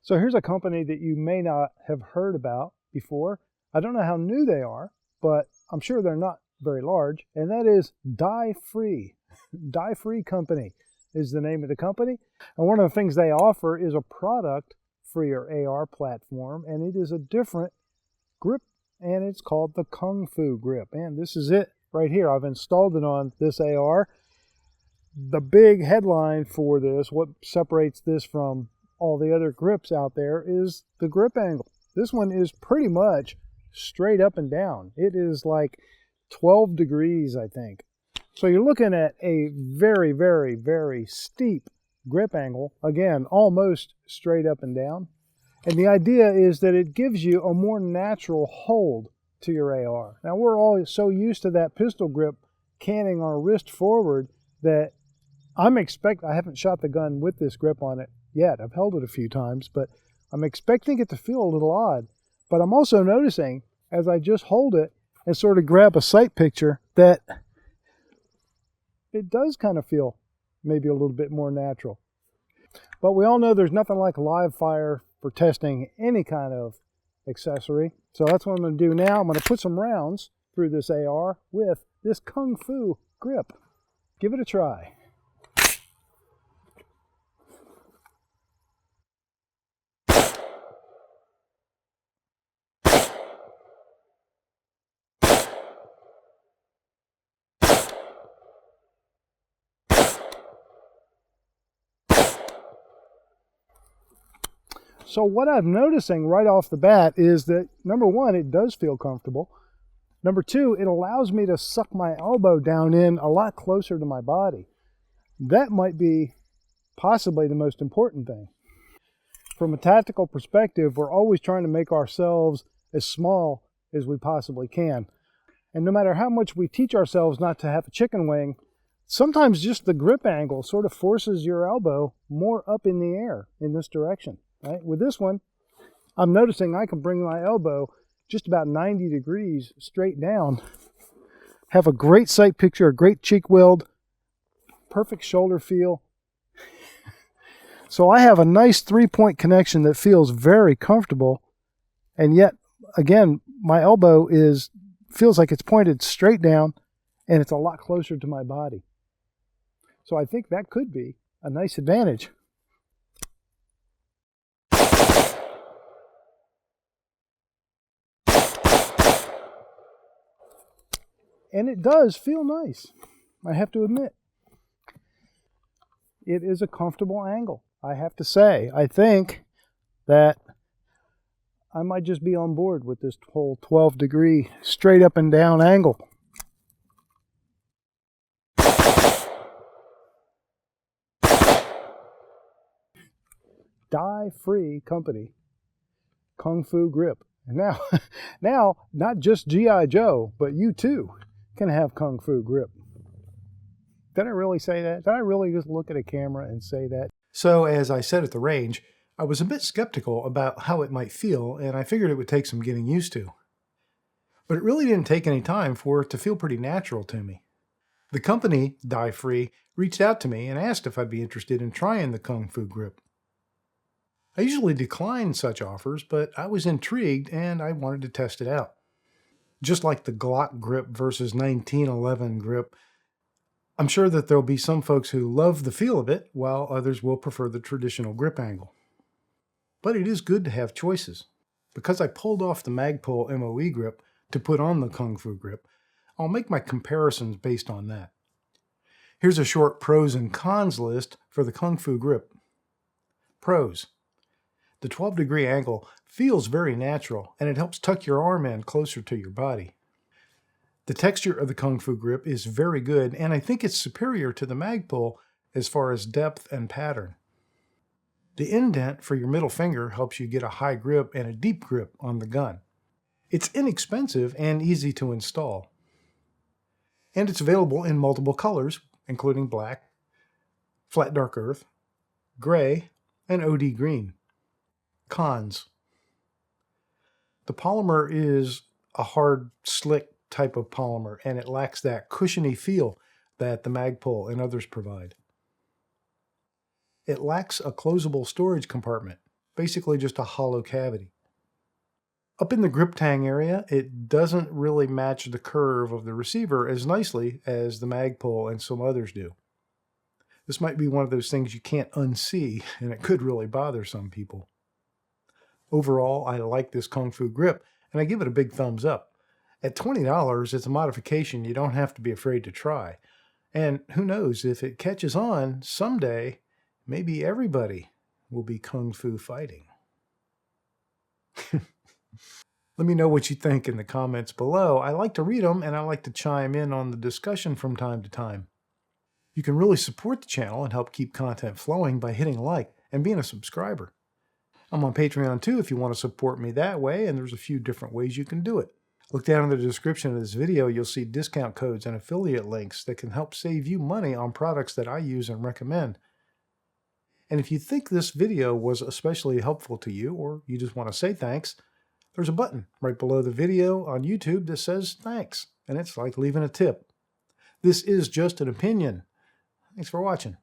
So here's a company that you may not have heard about before. I don't know how new they are, but I'm sure they're not very large, and that is Die Free. Die Free Company is the name of the company. And one of the things they offer is a product for your AR platform, and it is a different grip, and it's called the Kung Fu grip. And this is it right here. I've installed it on this AR. The big headline for this, what separates this from all the other grips out there, is the grip angle. This one is pretty much straight up and down. It is like 12 degrees, I think. So you're looking at a very, very, very steep grip angle. Again, almost straight up and down. And the idea is that it gives you a more natural hold to your AR. Now, we're all so used to that pistol grip canting our wrist forward that I haven't shot the gun with this grip on it yet. I've held it a few times, but I'm expecting it to feel a little odd. But I'm also noticing, as I just hold it and sort of grab a sight picture, that it does kind of feel maybe a little bit more natural. But we all know there's nothing like live fire for testing any kind of accessory. So that's what I'm going to do now. I'm going to put some rounds through this AR with this Kung Fu grip. Give it a try. So what I'm noticing right off the bat is that, number one, it does feel comfortable. Number two, it allows me to suck my elbow down in a lot closer to my body. That might be possibly the most important thing. From a tactical perspective, we're always trying to make ourselves as small as we possibly can. And no matter how much we teach ourselves not to have a chicken wing, sometimes just the grip angle sort of forces your elbow more up in the air in this direction. Right? With this one, I'm noticing I can bring my elbow just about 90 degrees straight down, have a great sight picture, a great cheek weld, perfect shoulder feel. So I have a nice 3-point connection that feels very comfortable, and yet, again, my elbow feels like it's pointed straight down, and it's a lot closer to my body. So I think that could be a nice advantage. And it does feel nice, I have to admit. It is a comfortable angle, I have to say. I think that I might just be on board with this whole 12-degree straight up and down angle. Die Free Company, Kung Fu grip. And now, not just G.I. Joe, but you too can have Kung Fu grip. Did I really say that? Did I really just look at a camera and say that? So, as I said at the range, I was a bit skeptical about how it might feel, and I figured it would take some getting used to. But it really didn't take any time for it to feel pretty natural to me. The company, Die Free, reached out to me and asked if I'd be interested in trying the Kung Fu grip. I usually decline such offers, but I was intrigued and I wanted to test it out. Just like the Glock grip versus 1911 grip, I'm sure that there'll be some folks who love the feel of it, while others will prefer the traditional grip angle. But it is good to have choices. Because I pulled off the Magpul MOE grip to put on the Kung Fu grip, I'll make my comparisons based on that. Here's a short pros and cons list for the Kung Fu grip. Pros. The 12-degree angle feels very natural, and it helps tuck your arm in closer to your body. The texture of the Kung Fu grip is very good, and I think it's superior to the Magpul as far as depth and pattern. The indent for your middle finger helps you get a high grip and a deep grip on the gun. It's inexpensive and easy to install. And it's available in multiple colors, including black, flat dark earth, gray, and OD green. Cons. The polymer is a hard, slick type of polymer, and it lacks that cushiony feel that the Magpul and others provide. It lacks a closable storage compartment, basically just a hollow cavity. Up in the grip tang area, it doesn't really match the curve of the receiver as nicely as the Magpul and some others do. This might be one of those things you can't unsee, and it could really bother some people. Overall, I like this Kung Fu grip, and I give it a big thumbs up. At $20, it's a modification you don't have to be afraid to try. And who knows, if it catches on, someday, maybe everybody will be Kung Fu fighting. Let me know what you think in the comments below. I like to read them, and I like to chime in on the discussion from time to time. You can really support the channel and help keep content flowing by hitting like and being a subscriber. I'm on Patreon too if you want to support me that way, and there's a few different ways you can do it. Look down in the description of this video, you'll see discount codes and affiliate links that can help save you money on products that I use and recommend. And if you think this video was especially helpful to you, or you just want to say thanks, there's a button right below the video on YouTube that says thanks, and it's like leaving a tip. This is just an opinion. Thanks for watching.